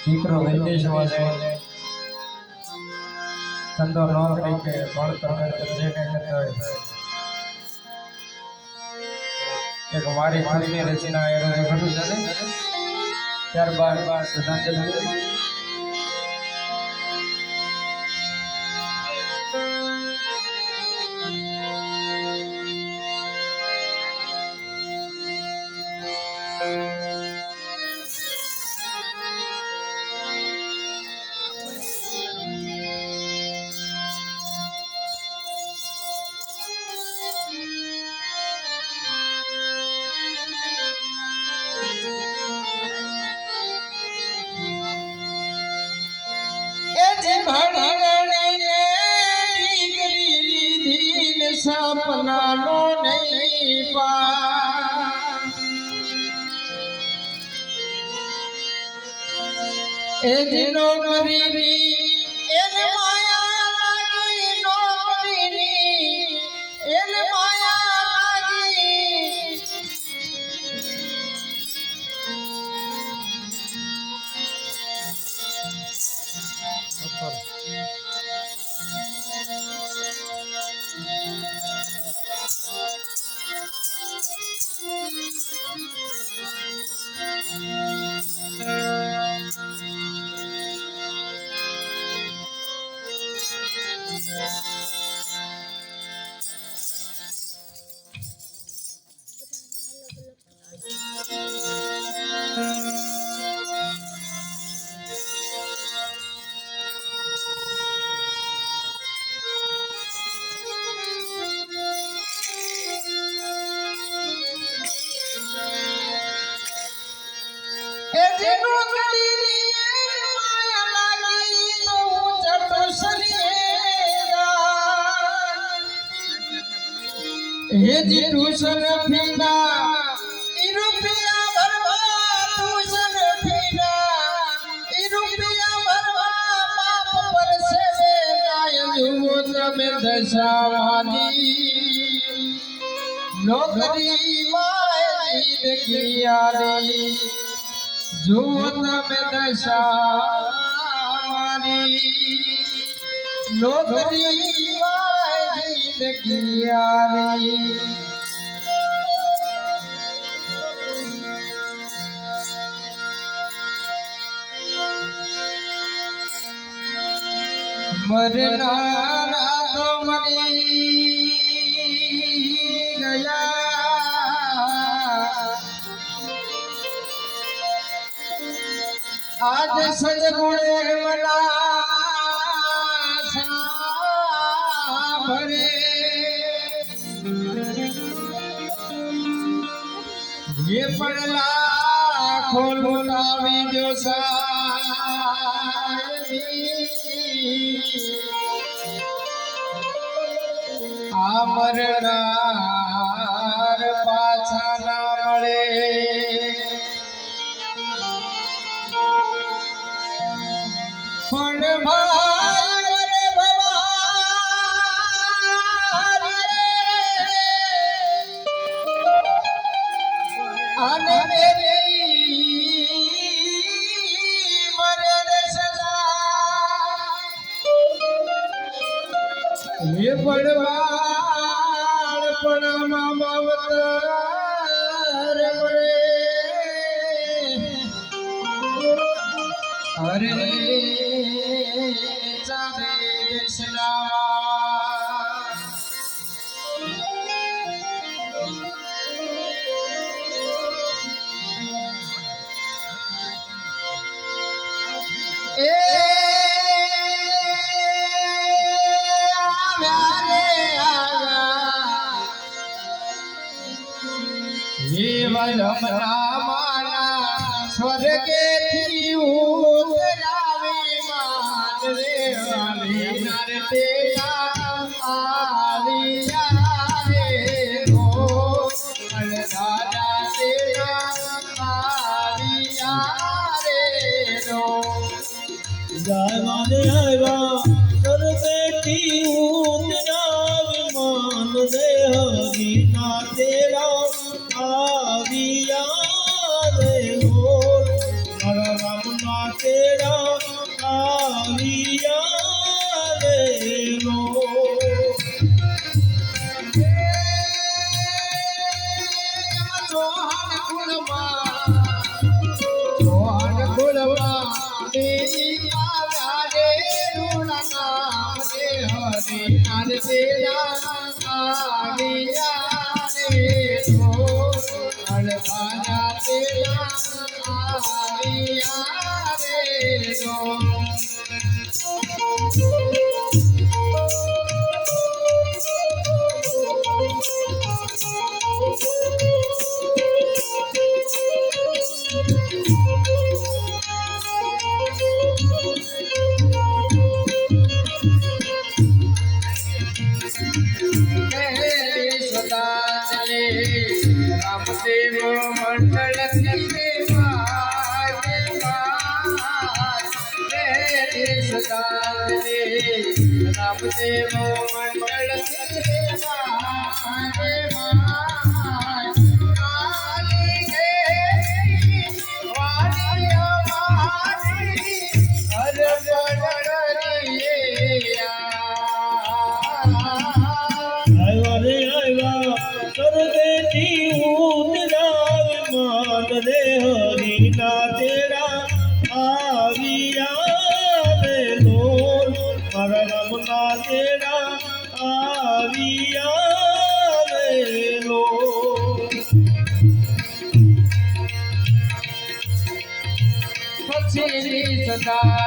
દીકરો વિદેશમાં છે ધંધો ન કરી કે ભણતર જે કંઈ કરતા હોય એક મારી ખુદની રચના એ ઘટું છે ત્યારબાદ શ્રદ્ધાંજલિ सपना लो नहीं पा ए दिनो करीबी एन माया लागी नौकरी एन माया लागी हे जी ट्यूशन फीना ई रुपया भरवा ट्यूशन फीना ई रुपया भरवा बाप पर से नाय जुवत में दशावानी नौकरी माय जिंदगी जुवत में दशावानी नौकरी मरना तो मरी गया आज सजगुणे मना भरे ये पड़ला खोलना जो आमरनार पाछा ना मळे पण ये बड़वाड़ परमा मवतर मरे अरे चारे देशना माना स्वर्गे थी उतरावे मान रे वाली नर तेरा आलिया रे हो दादा तेरा आलिया रे रो जाने आवा स्वर्गे थी उतरावे मान रे हरी ना तेरा आलिया रे हो આવ્યા રે રો રામદેવ મંડળ રામદેવ આવ્યા રે આવ્યા સ્વર્ગેથી ઉતરાવ માન રે હરિના તેડા આવ્યા રે લોલ મારા રમના તેડા આવ્યા રે લોલ પછી સદા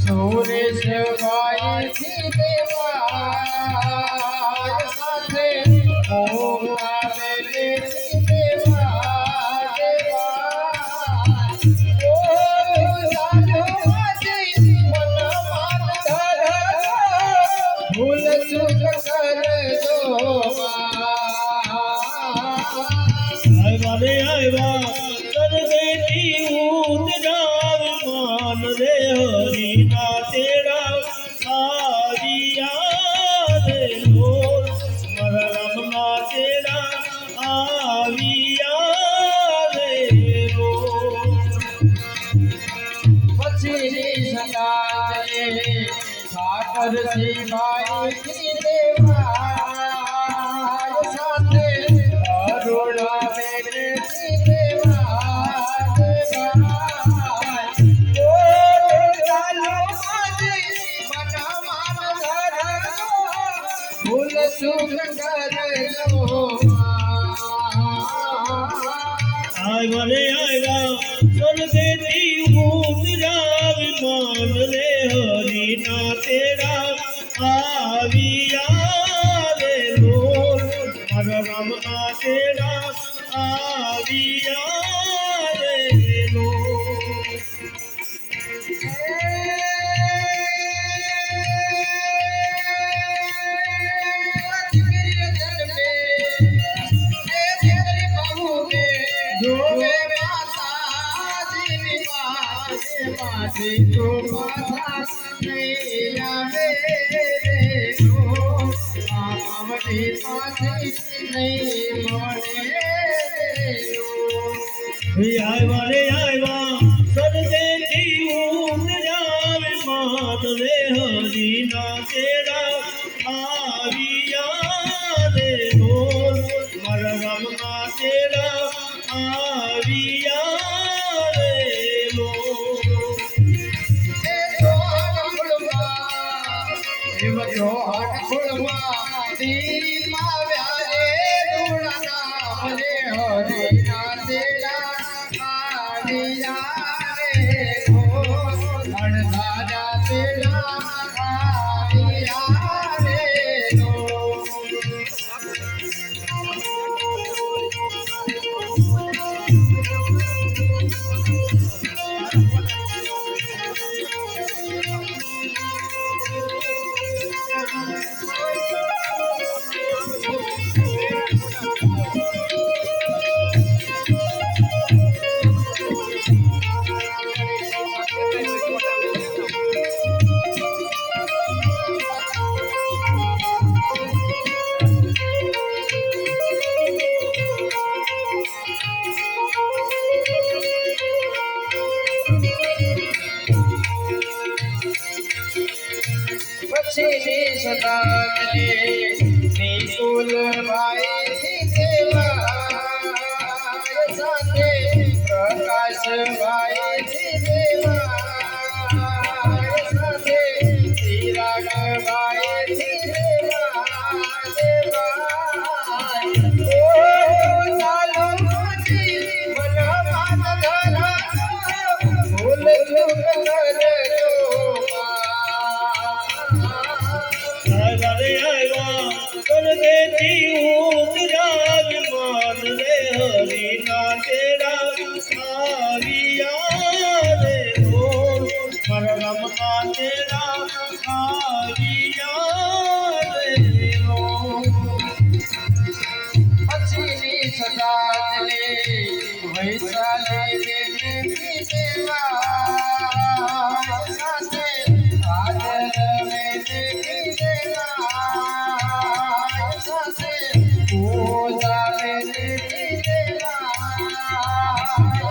સુરેશ ભાઈ થી દેવા સાથે ઓમ આવે દેવા દેવા ઓ સાધુ મન માન ભૂલ ચૂક કરજો આવ્યા રે આવ્યા સ્વર્ગેથી ઉતરાવ માન રે હરિના તેડા આવ્યા રે લોલ મારા રમના તેડા આવ્યા રે લોલ પછી સદાએ સાકર સિવાય થી દેવા સાથે અરુણા બેને થી દેવા દેવા ઓ ચાલો માજી મન માન ધરજો ભૂલ ચૂક કરજો આવ્યા રે આવ્યા સ્વર્ગેથી ઉતરાવ માન રે હરિના તેડા આવ્યા રે લોલ મારા રમના તેડા આવ્યા રે લોલ તો પાછા નહીં આવે રો આવડી પાછી નહીં મળે આવ્યા રે આવ્યા સ્વર્ગેથી ઉતરાવ માન રે હરિના તેડા આવ્યા રે લોલ મારા રમના તેડા આવ્યા રે લોલ પછી સદાને નિકુલ ભાઈ દેવા સાથે પ્રકાશ ભાઈ દેવા સાથે ચિરાગ ભાઈ દેવા દેવા ઓ ચાલો મન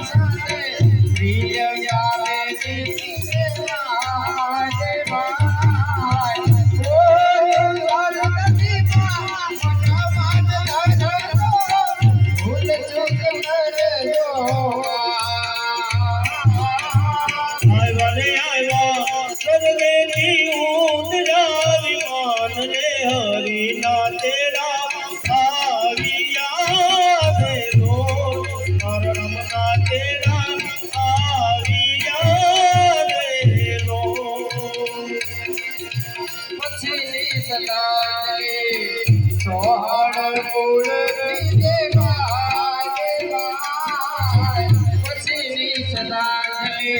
સાથે પ્રિય ગાવે નીતિ દેવા જય ભાઈ ઓ ધરતી માં મન ધરજો ભૂલ ચૂક કરજો આવ્યા સર્વેની ઉતરા વિમાન રે હરિના તેરા આવ્યા દેવો હરમના તેરા આવ્યા દેવો પછીની સદાએ સોહળ કુળ દેવા પછીની સદાએ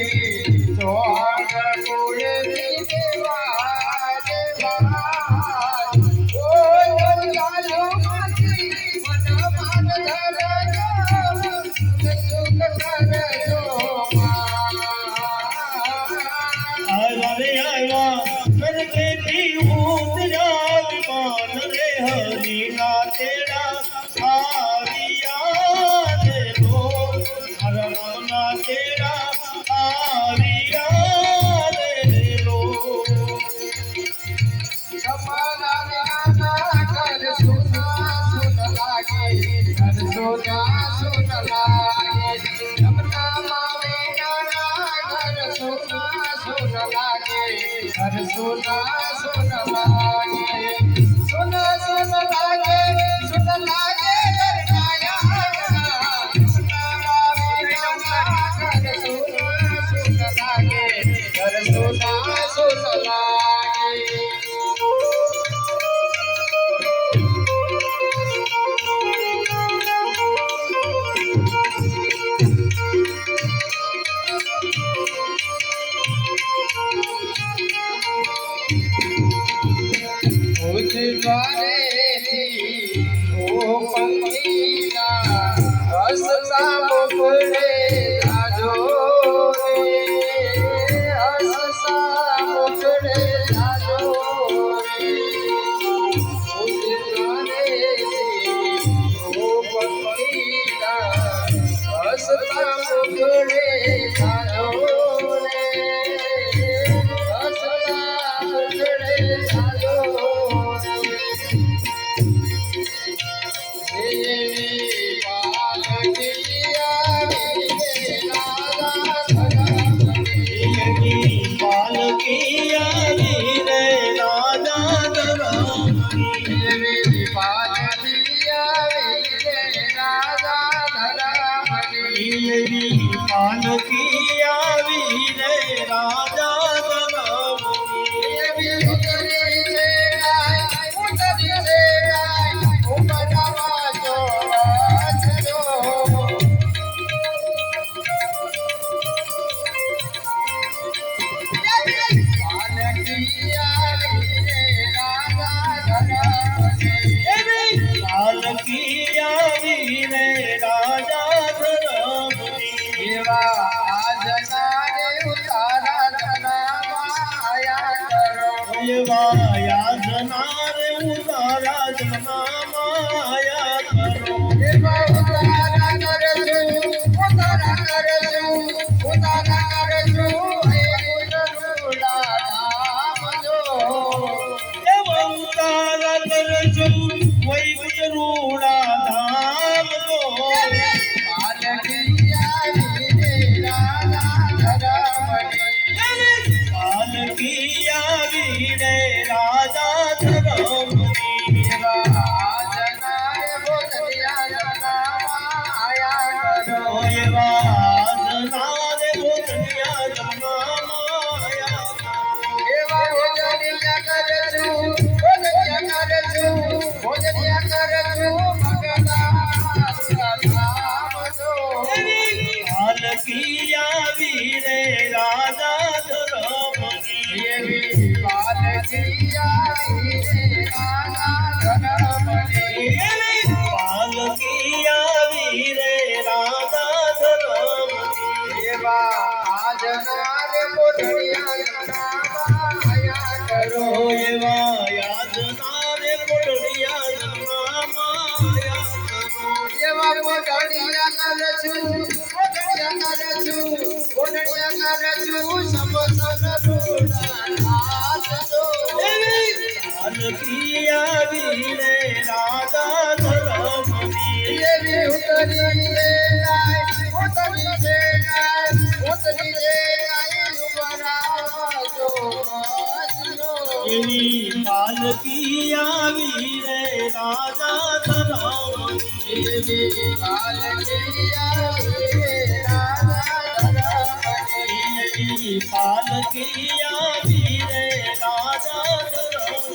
સોહળ કુળ દેવા ઓ ચાલો માથી મન માન ધરજો સુખ કરજો આવ્યા સર્વેની ઉતરા વિમાન રે હરિના તેરા આવ્યા દેવો હરમના તેરા આવ્યા દેવો તમારા વિના ઘર સુના સુન લાગે ઘર સુના સુન લાગે જમના માવે નાના ઘર સુના સુન લાગે ઘર સુના સુન લાગે સુન સુન લાગે સુન લાગે ઘર કાયા જમના માવે નાના ઘર સુના સુન લાગે ઘર સુના સુન લાગે ઉચ્ચ દ્વારેથી ઓ પંખીના હસતા મુખડે જાજો રે હસતા મુખડે જાજો રે ઉચ્ચ દ્વારેથી ઓ પંખીના હસતા મુખડે જાજો રે હસતા મુખડે જાજો દેવી પાલકી આવી રે રાજા ધરામણી દેવી પાલકી આવી રે રાજા ધરામણી દેવી પાલકી આવી રે રાજા ધરામણી દેવી ઉતરી છે ઉપડવા જો વાંચજો પાલકી આવી રે રાજા ધરામણી પાલકી આવી રે રાજા ધરામણી એવા આજના રે ઉતારા જનામાં આયા કરો એવા યાદના રે ઉતારા જના માયા કરો એવા ઉતારા કરજો ઉતારા કરજો ઉતારા કરજો હે ગુરુલા નામ જો એવા ઉતારા કરજો વૈ ગુરુડા ધામ તો પાલકી આવી રે રાજા ધરામણી પાલકી આવી રે રાજા ધરામણી એવા આજના રે બોધલિયા જનામાં આયા કરો એવા આજના રે બોધનિયા જના માયા એવા ભોજનિયા કરજું ભોજનિયા કરજું ભોજનિયા કરજું ભગવાન નામ જો પાલકી આવી રે રાજા ધરામણી એવી પાલકી આવી રે રાજા ધરામણી પાલકી આવી રે રાજા ધરામણી એવા આજના રે બોધનિયા જનામાં આયા કરો એવા યાદના રે કોટડિયા જના માયા કરો એવા બોધનિયા કરજું પાલકી આવી રે રાજા ધરમ